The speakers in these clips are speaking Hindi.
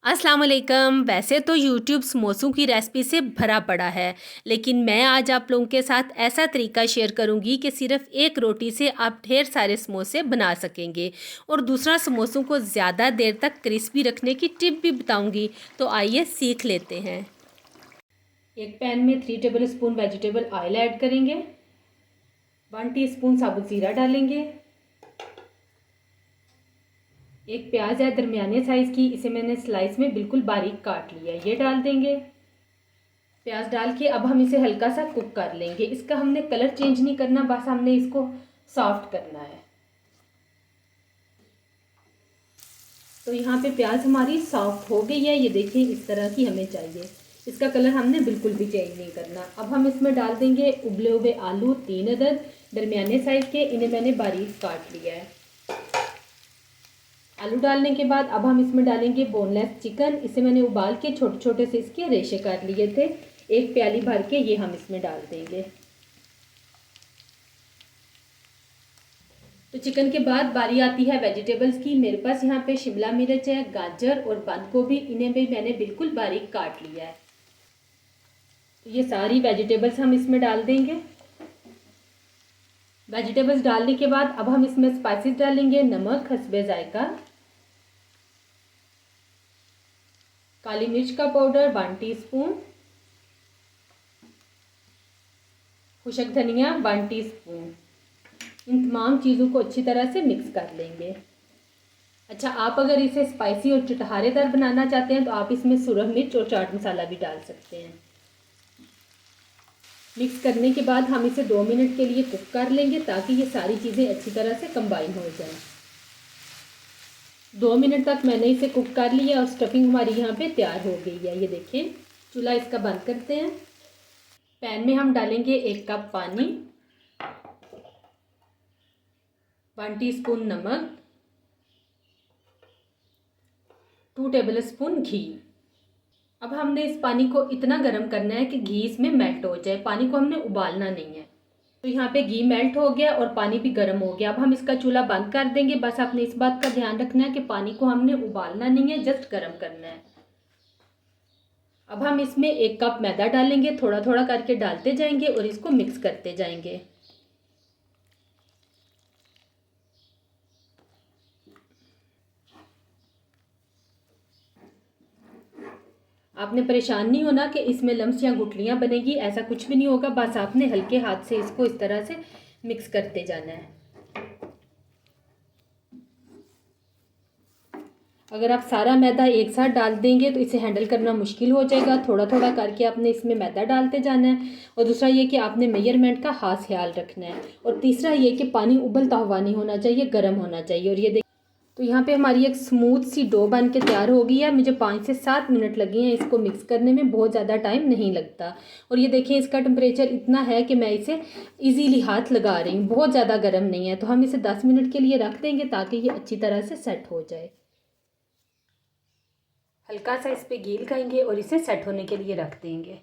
अस्सलाम वालेकुम। वैसे तो यूट्यूब समोसों की रेसिपी से भरा पड़ा है, लेकिन मैं आज आप लोगों के साथ ऐसा तरीका शेयर करूंगी कि सिर्फ एक रोटी से आप ढेर सारे समोसे बना सकेंगे। और दूसरा, समोसों को ज़्यादा देर तक क्रिस्पी रखने की टिप भी बताऊंगी। तो आइए सीख लेते हैं। एक पैन में 3 table spoon vegetable oil add करेंगे। 1 टीस्पून साबुत ज़ीरा डालेंगे। एक प्याज है दरमियाने साइज़ की, इसे मैंने स्लाइस में बिल्कुल बारीक काट लिया है, ये डाल देंगे। प्याज डाल के अब हम इसे हल्का सा कुक कर लेंगे। इसका हमने कलर चेंज नहीं करना, बस हमने इसको सॉफ्ट करना है। तो यहाँ पे प्याज हमारी सॉफ्ट हो गई है, ये देखिए इस तरह की हमें चाहिए। इसका कलर हमने बिल्कुल भी चेंज नहीं करना। अब हम इसमें डाल देंगे उबले हुए आलू 3 अदद दरमियाने साइज़ के, इन्हें मैंने बारीक काट लिया है। आलू डालने के बाद अब हम इसमें डालेंगे बोनलेस चिकन, इसे मैंने उबाल के छोटे छोटे से इसके रेशे काट लिए थे। एक प्याली भर के ये हम इसमें डाल देंगे। तो चिकन के बाद बारी आती है वेजिटेबल्स की। मेरे पास यहाँ पे शिमला मिर्च है, गाजर और बंद गोभी, इन्हें भी मैंने बिल्कुल बारीक काट लिया है। तो ये सारी वेजिटेबल्स हम इसमें डाल देंगे। वेजिटेबल्स डालने के बाद अब हम इसमें स्पाइसेस डालेंगे। नमक हस्बे जायका, काली मिर्च का पाउडर 1 टीस्पून, खुशक धनिया 1 टीस्पून। इन तमाम चीज़ों को अच्छी तरह से मिक्स कर लेंगे। अच्छा, आप अगर इसे स्पाइसी और चटखारेदार बनाना चाहते हैं तो आप इसमें सुरख मिर्च और चाट मसाला भी डाल सकते हैं। मिक्स करने के बाद हम इसे 2 मिनट के लिए कुक कर लेंगे ताकि ये सारी चीज़ें अच्छी तरह से कंबाइन हो जाएं। 2 मिनट तक मैंने इसे कुक कर लिया और स्टफिंग हमारी यहाँ पे तैयार हो गई है। ये देखें। चूल्हा इसका बंद करते हैं। पैन में हम डालेंगे 1 कप पानी, 1 टीस्पून नमक, 2 टेबल स्पून घी। अब हमने इस पानी को इतना गर्म करना है कि घी इसमें मेल्ट हो जाए। पानी को हमने उबालना नहीं है। तो यहाँ पे घी मेल्ट हो गया और पानी भी गर्म हो गया। अब हम इसका चूल्हा बंद कर देंगे। बस आपने इस बात का ध्यान रखना है कि पानी को हमने उबालना नहीं है, जस्ट गर्म करना है। अब हम इसमें 1 कप मैदा डालेंगे। थोड़ा थोड़ा करके डालते जाएंगे और इसको मिक्स करते जाएंगे। आपने परेशान नहीं होना कि इसमें लम्स या गुठलियाँ बनेगी, ऐसा कुछ भी नहीं होगा। बस आपने हल्के हाथ से इसको इस तरह से मिक्स करते जाना है। अगर आप सारा मैदा एक साथ डाल देंगे तो इसे हैंडल करना मुश्किल हो जाएगा। थोड़ा थोड़ा करके आपने इसमें मैदा डालते जाना है। और दूसरा ये कि आपने मेजरमेंट का खास ख्याल रखना है। और तीसरा ये कि पानी उबलता हुआ नहीं होना चाहिए, गर्म होना चाहिए। और ये देखिए, तो यहाँ पे हमारी एक स्मूथ सी डो बन के तैयार हो गई है। मुझे 5 से 7 मिनट लगे हैं इसको मिक्स करने में, बहुत ज़्यादा टाइम नहीं लगता। और ये देखें, इसका टेम्परेचर इतना है कि मैं इसे इजीली हाथ लगा रही हूँ, बहुत ज़्यादा गर्म नहीं है। तो हम इसे 10 मिनट के लिए रख देंगे ताकि ये अच्छी तरह से सेट हो जाए। हल्का सा इस पर घी लगाएंगे और इसे सेट होने के लिए रख देंगे।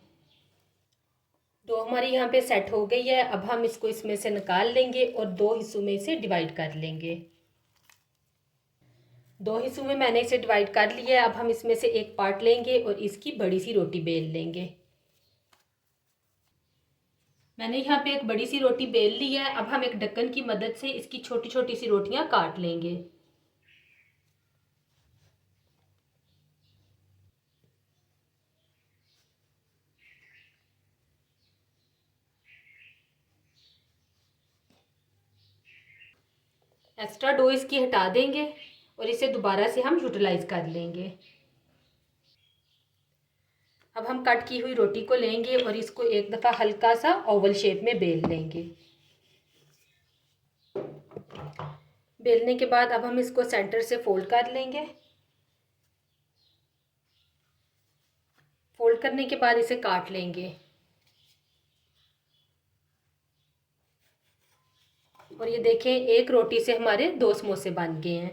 डो हमारी यहाँ पे सेट हो गई है। अब हम इसको इसमें से निकाल लेंगे और 2 हिस्सों में इसे डिवाइड कर लेंगे। 2 हिस्सों में मैंने इसे डिवाइड कर लिया है। अब हम इसमें से एक पार्ट लेंगे और इसकी बड़ी सी रोटी बेल लेंगे। मैंने यहाँ पे एक बड़ी सी रोटी बेल ली है। अब हम एक ढक्कन की मदद से इसकी छोटी छोटी सी रोटियां काट लेंगे। एक्स्ट्रा डो इसकी हटा देंगे और इसे दोबारा से हम यूटिलाइज कर लेंगे। अब हम कट की हुई रोटी को लेंगे और इसको एक दफ़ा हल्का सा ओवल शेप में बेल लेंगे। बेलने के बाद अब हम इसको सेंटर से फोल्ड कर लेंगे। फोल्ड करने के बाद इसे काट लेंगे। और ये देखें, एक रोटी से हमारे 2 समोसे बन गए हैं।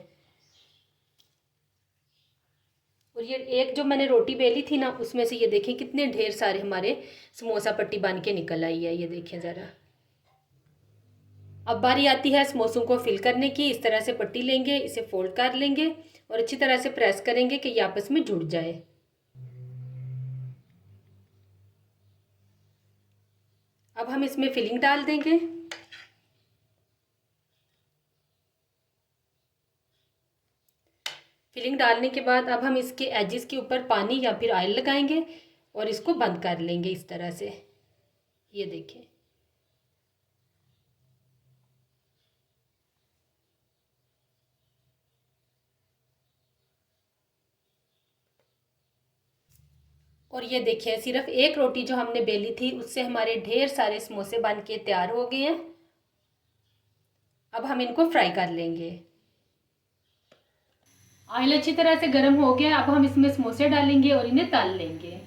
और ये एक जो मैंने रोटी बेली थी ना, उसमें से ये देखें कितने ढेर सारे हमारे समोसा पट्टी बन के निकल आई है। ये देखें ज़रा। अब बारी आती है समोसों को फिल करने की। इस तरह से पट्टी लेंगे, इसे फोल्ड कर लेंगे और अच्छी तरह से प्रेस करेंगे कि ये आपस में जुड़ जाए। अब हम इसमें फिलिंग डाल देंगे। फिलिंग डालने के बाद अब हम इसके एजेस के ऊपर पानी या फिर ऑयल लगाएंगे और इसको बंद कर लेंगे इस तरह से। ये देखें। और ये देखिए, सिर्फ एक रोटी जो हमने बेली थी उससे हमारे ढेर सारे समोसे बन के तैयार हो गए हैं। अब हम इनको फ्राई कर लेंगे। ऑयल अच्छी तरह से गर्म हो गया। अब हम इसमें समोसे डालेंगे और इन्हें तल लेंगे।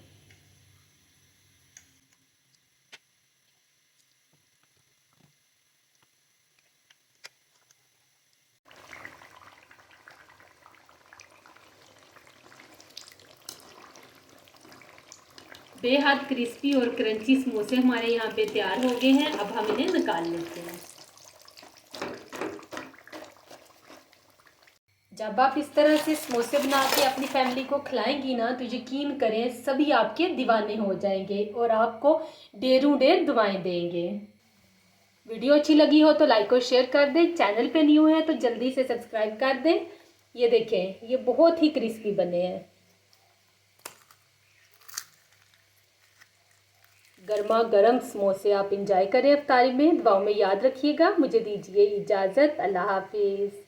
बेहद क्रिस्पी और क्रंची समोसे हमारे यहाँ पे तैयार हो गए हैं। अब हम इन्हें निकाल लेते हैं। जब आप इस तरह से समोसे बना के अपनी फैमिली को खिलाएंगी ना, तो यकीन करें सभी आपके दीवाने हो जाएंगे और आपको ढेरों ढेर दुआएं देंगे। वीडियो अच्छी लगी हो तो लाइक और शेयर कर दें। चैनल पे न्यू है तो जल्दी से सब्सक्राइब कर दें। ये देखें, ये बहुत ही क्रिस्पी बने हैं। गर्मा गर्म समोसे आप इंजॉय करें इफ्तारी में। दुआओं में याद रखिएगा। मुझे दीजिए इजाज़त। अल्लाह हाफिज़।